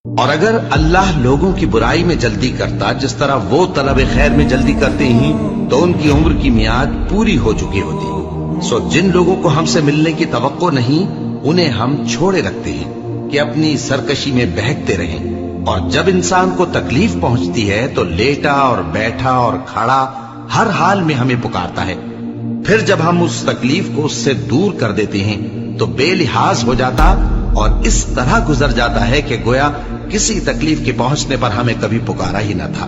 اور اگر اللہ لوگوں کی برائی میں جلدی کرتا جس طرح وہ طلب خیر میں جلدی کرتے ہیں تو ان کی عمر کی میعاد پوری ہو چکی ہوتی۔ سو جن لوگوں کو ہم سے ملنے کی توقع نہیں انہیں ہم چھوڑے رکھتے ہیں کہ اپنی سرکشی میں بہکتے رہیں، اور جب انسان کو تکلیف پہنچتی ہے تو لیٹا اور بیٹھا اور کھڑا ہر حال میں ہمیں پکارتا ہے۔ پھر جب ہم اس تکلیف کو اس سے دور کر دیتے ہیں تو بے لحاظ ہو جاتا اور اس طرح گزر جاتا ہے کہ گویا کسی تکلیف کے پہنچنے پر ہمیں کبھی پکارا ہی نہ تھا۔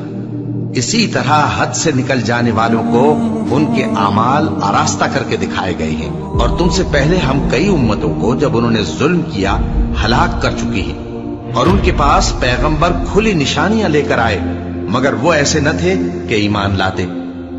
اسی طرح حد سے نکل جانے والوں کو ان کے اعمال آراستہ کر کے دکھائے گئے ہیں، اور تم سے پہلے ہم کئی امتوں کو جب انہوں نے ظلم کیا ہلاک کر چکی ہیں، اور ان کے پاس پیغمبر کھلی نشانیاں لے کر آئے مگر وہ ایسے نہ تھے کہ ایمان لاتے۔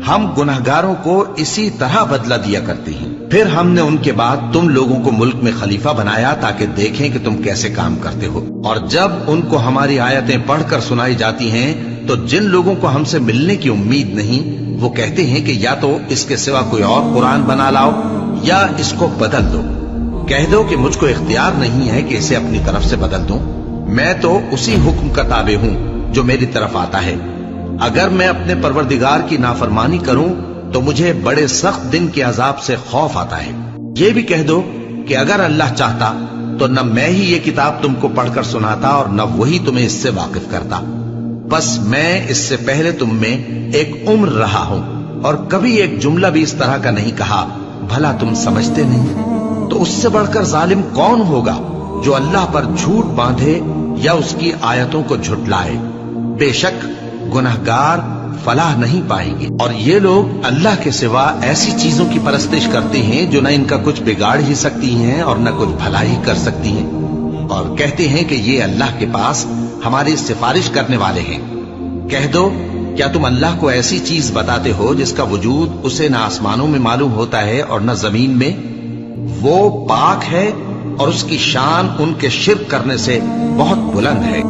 ہم گنہگاروں کو اسی طرح بدلہ دیا کرتے ہیں۔ پھر ہم نے ان کے بعد تم لوگوں کو ملک میں خلیفہ بنایا تاکہ دیکھیں کہ تم کیسے کام کرتے ہو، اور جب ان کو ہماری آیتیں پڑھ کر سنائی جاتی ہیں تو جن لوگوں کو ہم سے ملنے کی امید نہیں وہ کہتے ہیں کہ یا تو اس کے سوا کوئی اور قرآن بنا لاؤ یا اس کو بدل دو۔ کہہ دو کہ مجھ کو اختیار نہیں ہے کہ اسے اپنی طرف سے بدل دوں، میں تو اسی حکم کا تابع ہوں جو میری طرف آتا ہے۔ اگر میں اپنے پروردگار کی نافرمانی کروں تو مجھے بڑے سخت دن کے عذاب سے خوف آتا ہے۔ یہ بھی کہہ دو کہ اگر اللہ چاہتا تو نہ میں ہی یہ کتاب تم کو پڑھ کر سناتا اور نہ وہی تمہیں اس سے واقف کرتا، بس میں اس سے پہلے تم میں ایک عمر رہا ہوں اور کبھی ایک جملہ بھی اس طرح کا نہیں کہا، بھلا تم سمجھتے نہیں؟ تو اس سے بڑھ کر ظالم کون ہوگا جو اللہ پر جھوٹ باندھے یا اس کی آیتوں کو جھٹلائے؟ بے شک گنہگار فلاح نہیں پائیں گے۔ اور یہ لوگ اللہ کے سوا ایسی چیزوں کی پرستش کرتے ہیں جو نہ ان کا کچھ بگاڑ ہی سکتی ہیں اور نہ کچھ بھلائی کر سکتی ہیں، اور کہتے ہیں کہ یہ اللہ کے پاس ہماری سفارش کرنے والے ہیں۔ کہہ دو کیا تم اللہ کو ایسی چیز بتاتے ہو جس کا وجود اسے نہ آسمانوں میں معلوم ہوتا ہے اور نہ زمین میں؟ وہ پاک ہے اور اس کی شان ان کے شرک کرنے سے بہت بلند ہے۔